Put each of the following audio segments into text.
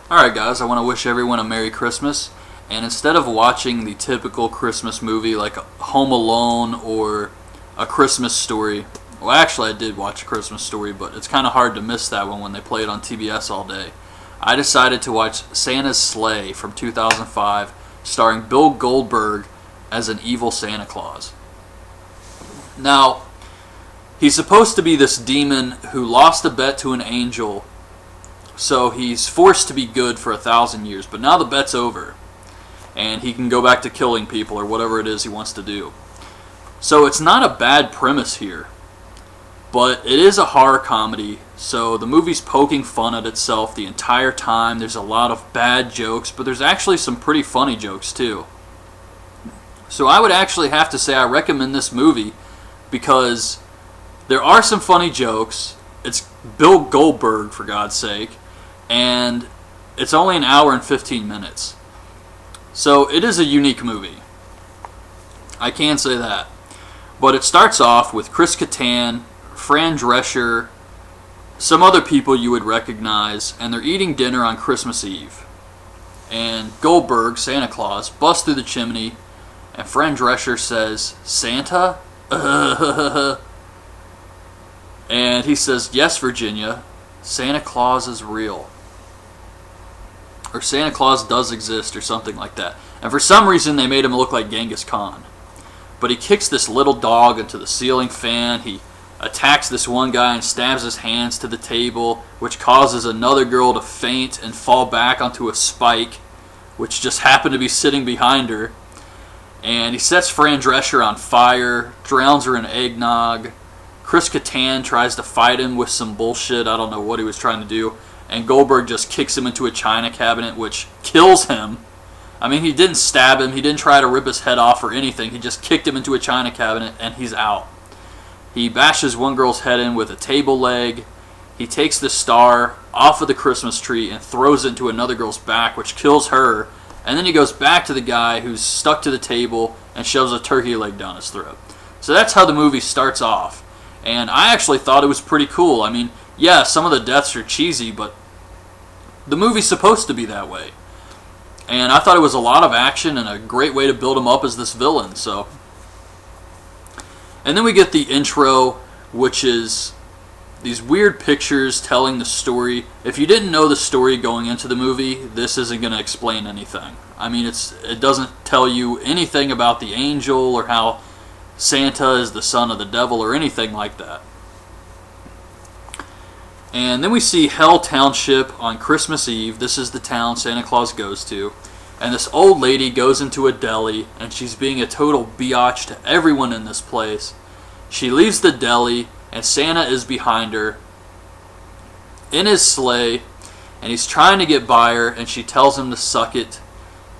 Alright guys, I want to wish everyone a Merry Christmas, and instead of watching the typical Christmas movie like Home Alone or A Christmas Story, well actually I did watch A Christmas Story, but it's kind of hard to miss that one when they play it on TBS all day. I decided to watch Santa's Sleigh from 2005, starring Bill Goldberg as an evil Santa Claus. Now, he's supposed to be this demon who lost a bet to an angel, so he's forced to be good for 1,000 years, but now the bet's over, and he can go back to killing people or whatever it is he wants to do. So it's not a bad premise here, but it is a horror comedy, so the movie's poking fun at itself the entire time. There's a lot of bad jokes, but there's actually some pretty funny jokes too. So I would actually have to say I recommend this movie because there are some funny jokes. It's Bill Goldberg, for God's sake, and it's only an hour and 15 minutes. So it is a unique movie. I can say that. But it starts off with Chris Kattan, Fran Drescher, some other people you would recognize, and they're eating dinner on Christmas Eve. And Goldberg, Santa Claus, busts through the chimney, and Fran Drescher says, "Santa?" And he says, "Yes, Virginia, Santa Claus is real." Or Santa Claus does exist, or something like that. And for some reason, they made him look like Genghis Khan. But he kicks this little dog into the ceiling fan. He attacks this one guy and stabs his hands to the table, which causes another girl to faint and fall back onto a spike, which just happened to be sitting behind her. And he sets Fran Drescher on fire, drowns her in eggnog. Chris Kattan tries to fight him with some bullshit. I don't know what he was trying to do. And Goldberg just kicks him into a china cabinet, which kills him. I mean, he didn't stab him. He didn't try to rip his head off or anything. He just kicked him into a china cabinet, and he's out. He bashes one girl's head in with a table leg. He takes the star off of the Christmas tree and throws it into another girl's back, which kills her. And then he goes back to the guy who's stuck to the table and shoves a turkey leg down his throat. So that's how the movie starts off. And I actually thought it was pretty cool. I mean, yeah, some of the deaths are cheesy, but the movie's supposed to be that way. And I thought it was a lot of action and a great way to build him up as this villain. So, and then we get the intro, which is these weird pictures telling the story. If you didn't know the story going into the movie, this isn't going to explain anything. I mean, it doesn't tell you anything about the angel or how Santa is the son of the devil or anything like that. And then we see Hell Township on Christmas Eve. This is the town Santa Claus goes to. And this old lady goes into a deli, and she's being a total biatch to everyone in this place. She leaves the deli, and Santa is behind her in his sleigh, and he's trying to get by her, and she tells him to suck it.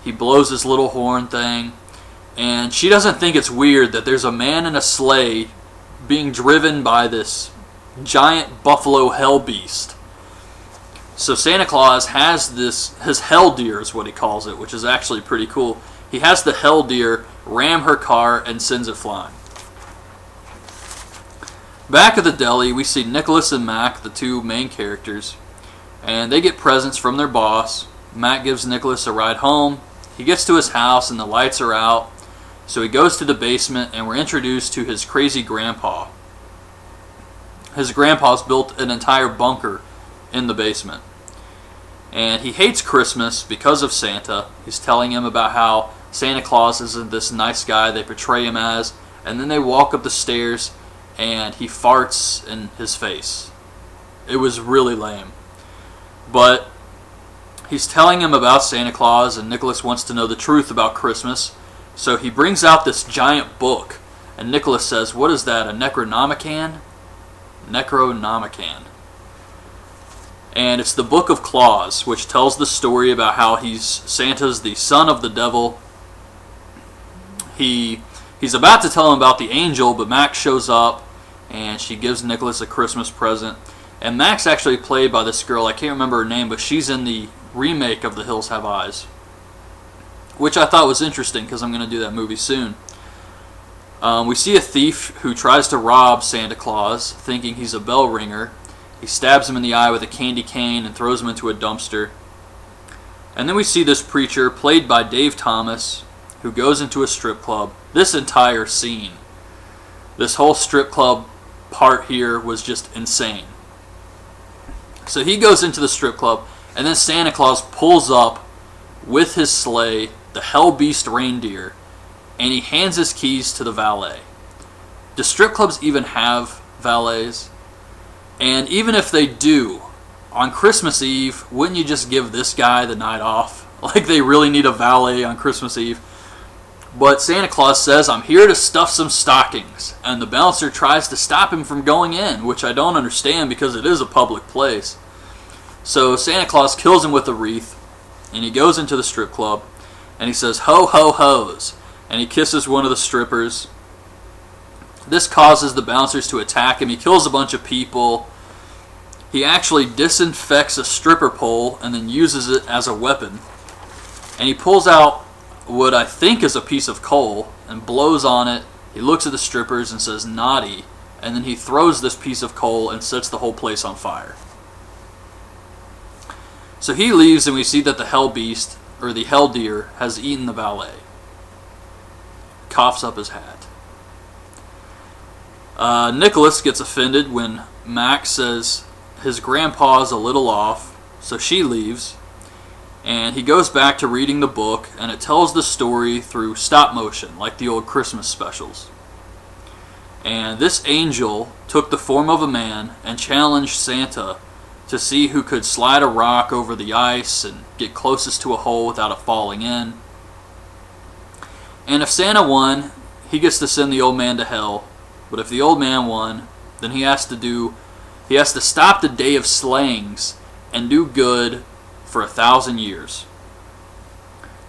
He blows his little horn thing, and she doesn't think it's weird that there's a man in a sleigh being driven by this giant buffalo hell beast. So Santa Claus has his hell deer is what he calls it, which is actually pretty cool. He has the hell deer ram her car and sends it flying. Back at the deli, we see Nicholas and Mac, the two main characters, and they get presents from their boss. Mac gives Nicholas a ride home. He gets to his house and the lights are out, so he goes to the basement and we're introduced to his crazy grandpa. His grandpa's built an entire bunker in the basement. And he hates Christmas because of Santa. He's telling him about how Santa Claus isn't this nice guy they portray him as. And then they walk up the stairs and he farts in his face. It was really lame. But he's telling him about Santa Claus, and Nicholas wants to know the truth about Christmas. So he brings out this giant book. And Nicholas says, "What is that, a Necronomicon?" Necronomicon. And it's the Book of Claus, which tells the story about how Santa's the son of the devil. He's about to tell him about the angel, but Max shows up, and she gives Nicholas a Christmas present. And Max actually played by this girl, I can't remember her name, but she's in the remake of The Hills Have Eyes, which I thought was interesting because I'm going to do that movie soon. We see a thief who tries to rob Santa Claus, thinking he's a bell ringer. He stabs him in the eye with a candy cane and throws him into a dumpster. And then we see this preacher, played by Dave Thomas, who goes into a strip club. This entire scene, this whole strip club part here was just insane. So he goes into the strip club, and then Santa Claus pulls up with his sleigh, the Hell Beast reindeer, and he hands his keys to the valet. Do strip clubs even have valets? And even if they do, on Christmas Eve, wouldn't you just give this guy the night off? Like they really need a valet on Christmas Eve. But Santa Claus says, "I'm here to stuff some stockings." And the bouncer tries to stop him from going in, which I don't understand because it is a public place. So Santa Claus kills him with a wreath, and he goes into the strip club, and he says, "Ho, ho, hoes." And he kisses one of the strippers. This causes the bouncers to attack him. He kills a bunch of people. He actually disinfects a stripper pole and then uses it as a weapon. And he pulls out what I think is a piece of coal and blows on it. He looks at the strippers and says, "Naughty." And then he throws this piece of coal and sets the whole place on fire. So he leaves, and we see that the Hell Beast, or the Hell Deer, has eaten the valet. Coughs up his hat. Nicholas gets offended when Max says his grandpa's a little off, so she leaves, and he goes back to reading the book, and it tells the story through stop motion, like the old Christmas specials. And this angel took the form of a man and challenged Santa to see who could slide a rock over the ice and get closest to a hole without it falling in. And if Santa won, he gets to send the old man to hell. But if the old man won, then he has to stop the day of slayings and do good for 1,000 years.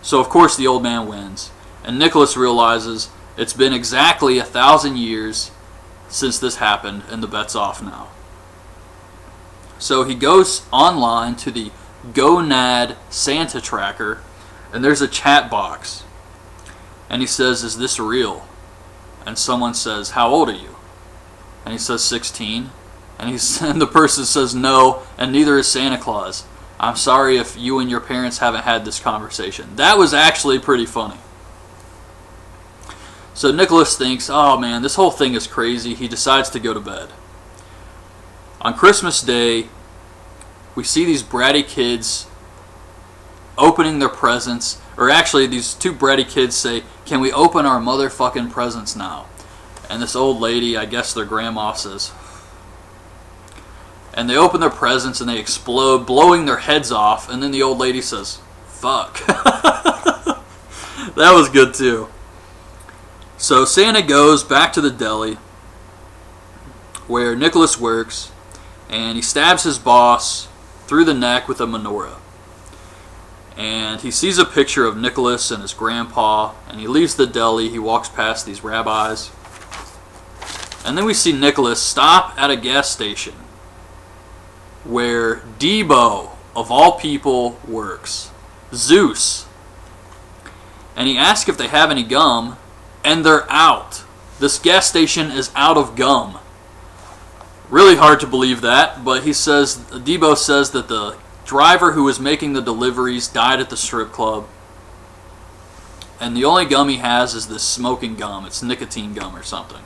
So of course the old man wins, and Nicholas realizes it's been exactly 1,000 years since this happened, and the bet's off now. So he goes online to the GoNad Santa tracker, and there's a chat box, and he says, "Is this real?" And someone says, "How old are you?" And he says, 16. And the person says, "No, and neither is Santa Claus. I'm sorry if you and your parents haven't had this conversation." That was actually pretty funny. So Nicholas thinks, "Oh man, this whole thing is crazy." He decides to go to bed. On Christmas Day, we see these bratty kids opening their presents. Or actually, these two bratty kids say, "Can we open our motherfucking presents now?" And this old lady, I guess their grandma, says. And they open their presents and they explode, blowing their heads off. And then the old lady says, "Fuck." That was good too. So Santa goes back to the deli where Nicholas works, and he stabs his boss through the neck with a menorah. And he sees a picture of Nicholas and his grandpa, and he leaves the deli. He walks past these rabbis. And then we see Nicholas stop at a gas station where Debo, of all people, works. Zeus. And he asks if they have any gum, and they're out. This gas station is out of gum. Really hard to believe that, but Debo says that the driver who was making the deliveries died at the strip club, and the only gum he has is this smoking gum. It's nicotine gum or something.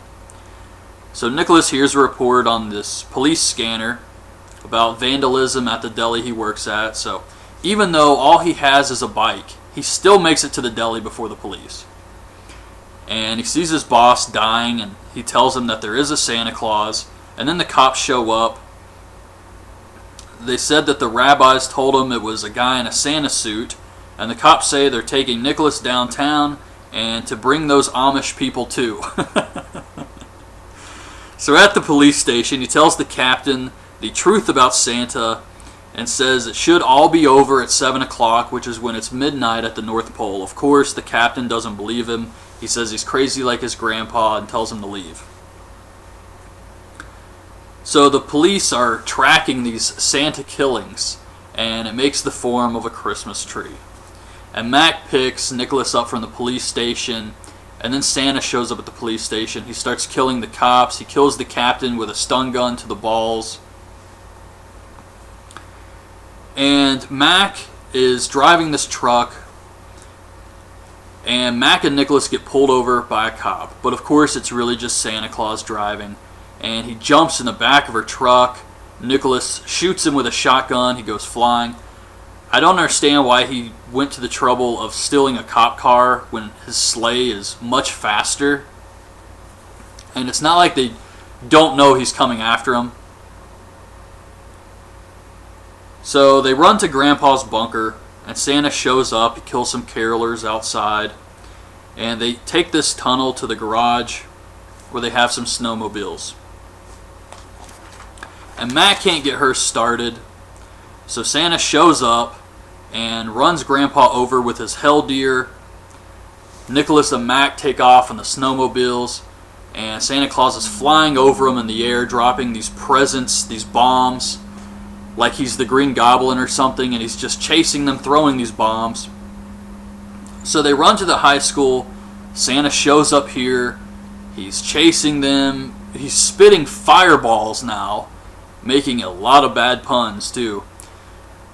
So Nicholas hears a report on this police scanner about vandalism at the deli he works at. So even though all he has is a bike, he still makes it to the deli before the police. And he sees his boss dying, and he tells him that there is a Santa Claus. And then the cops show up. They said that the rabbis told him it was a guy in a Santa suit, and the cops say they're taking Nicholas downtown and to bring those Amish people too. So at the police station, he tells the captain the truth about Santa and says it should all be over at 7 o'clock, which is when it's midnight at the North Pole. Of course, the captain doesn't believe him. He says he's crazy like his grandpa and tells him to leave. So the police are tracking these Santa killings, and it makes the form of a Christmas tree. And Mac picks Nicholas up from the police station, and then Santa shows up at the police station. He starts killing the cops. He kills the captain with a stun gun to the balls. And Mac is driving this truck, and Mac and Nicholas get pulled over by a cop. But of course, it's really just Santa Claus driving. And he jumps in the back of her truck. Nicholas shoots him with a shotgun. He goes flying. I don't understand why he went to the trouble of stealing a cop car when his sleigh is much faster. And it's not like they don't know he's coming after him. So they run to Grandpa's bunker, and Santa shows up. He kills some carolers outside. And they take this tunnel to the garage where they have some snowmobiles. And Mac can't get hers started. So Santa shows up and runs Grandpa over with his hell deer. Nicholas and Mac take off on the snowmobiles, and Santa Claus is flying over them in the air, dropping these presents, these bombs, like he's the Green Goblin or something, and he's just chasing them, throwing these bombs. So they run to the high school. Santa shows up here. He's chasing them. He's spitting fireballs now, making a lot of bad puns too.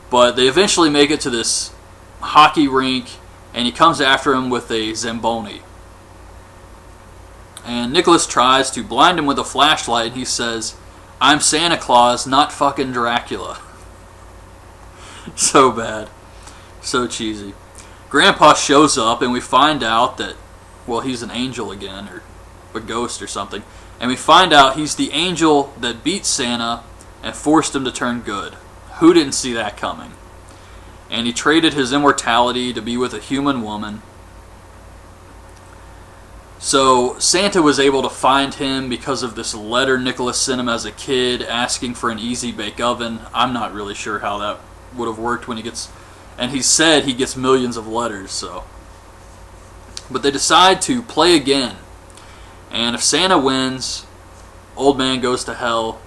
But they eventually make it to this hockey rink, and he comes after him with a Zamboni. And Nicholas tries to blind him with a flashlight, and he says, "I'm Santa Claus, not fucking Dracula." So bad. So cheesy. Grandpa shows up, and we find out that, well, he's an angel again, or a ghost or something. And we find out he's the angel that beat Santa and forced him to turn good. Who didn't see that coming? And he traded his immortality to be with a human woman. So Santa was able to find him because of this letter Nicholas sent him as a kid asking for an easy bake oven. I'm not really sure how that would have worked when he gets... And he said he gets millions of letters, so... But they decide to play again. And if Santa wins, old man goes to hell.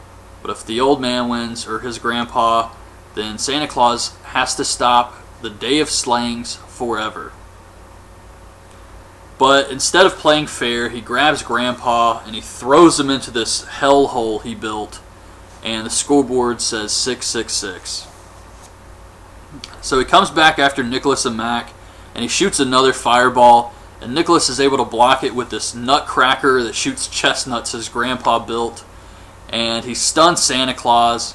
But if the old man wins, or his grandpa, then Santa Claus has to stop the Day of Slayings forever. But instead of playing fair, he grabs Grandpa and he throws him into this hellhole he built, and the scoreboard says 666. So he comes back after Nicholas and Mac, and he shoots another fireball, and Nicholas is able to block it with this nutcracker that shoots chestnuts his grandpa built, and he stuns Santa Claus.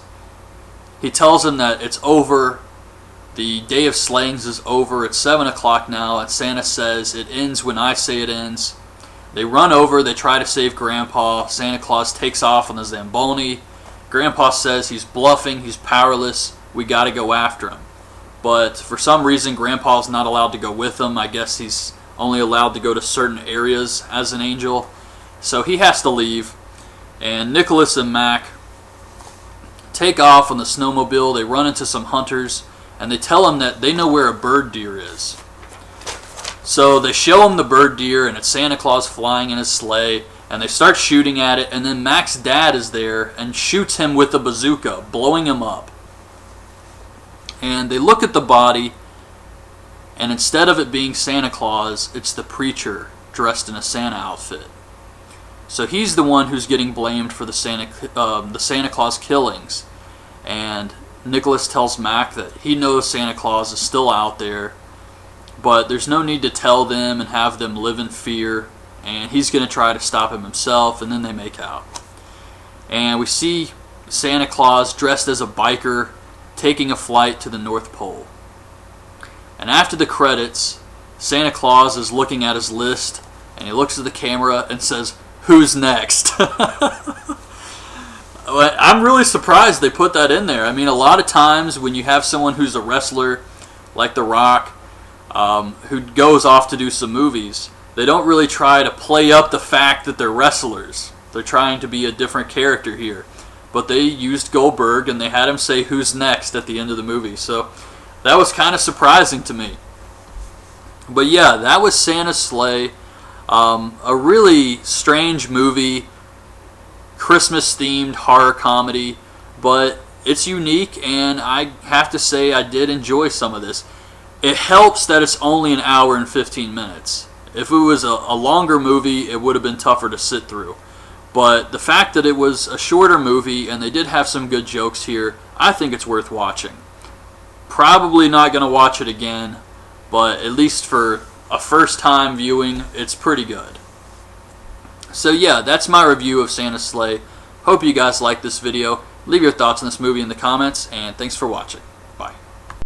He tells him that it's over. The Day of Slayings is over. It's 7 o'clock now, and Santa says it ends when I say it ends. They run over. They try to save Grandpa. Santa Claus takes off on the Zamboni. Grandpa says he's bluffing. He's powerless. We got to go after him. But for some reason, Grandpa's not allowed to go with him. I guess he's only allowed to go to certain areas as an angel. So he has to leave. And Nicholas and Mac take off on the snowmobile. They run into some hunters, and they tell him that they know where a bird deer is. So they show him the bird deer, and it's Santa Claus flying in his sleigh, and they start shooting at it, and then Mac's dad is there and shoots him with a bazooka, blowing him up. And they look at the body, and instead of it being Santa Claus, it's the preacher dressed in a Santa outfit. So he's the one who's getting blamed for the Santa Claus killings. And Nicholas tells Mac that he knows Santa Claus is still out there, but there's no need to tell them and have them live in fear, and he's going to try to stop him himself, and then they make out. And we see Santa Claus dressed as a biker taking a flight to the North Pole. And after the credits, Santa Claus is looking at his list, and he looks at the camera and says, "Who's next?" I'm really surprised they put that in there. I mean, a lot of times when you have someone who's a wrestler, like The Rock, who goes off to do some movies, they don't really try to play up the fact that they're wrestlers. They're trying to be a different character here. But they used Goldberg, and they had him say "Who's next?" at the end of the movie. So that was kind of surprising to me. But yeah, that was Santa's Sleigh. A really strange movie, Christmas-themed horror comedy, but it's unique, and I have to say I did enjoy some of this. It helps that it's only an hour and 15 minutes. If it was a longer movie, it would have been tougher to sit through. But the fact that it was a shorter movie, and they did have some good jokes here, I think it's worth watching. Probably not going to watch it again, but at least for a first time viewing, it's pretty good. So yeah, that's my review of Santa's Sleigh. Hope you guys liked this video. Leave your thoughts on this movie in the comments, and thanks for watching.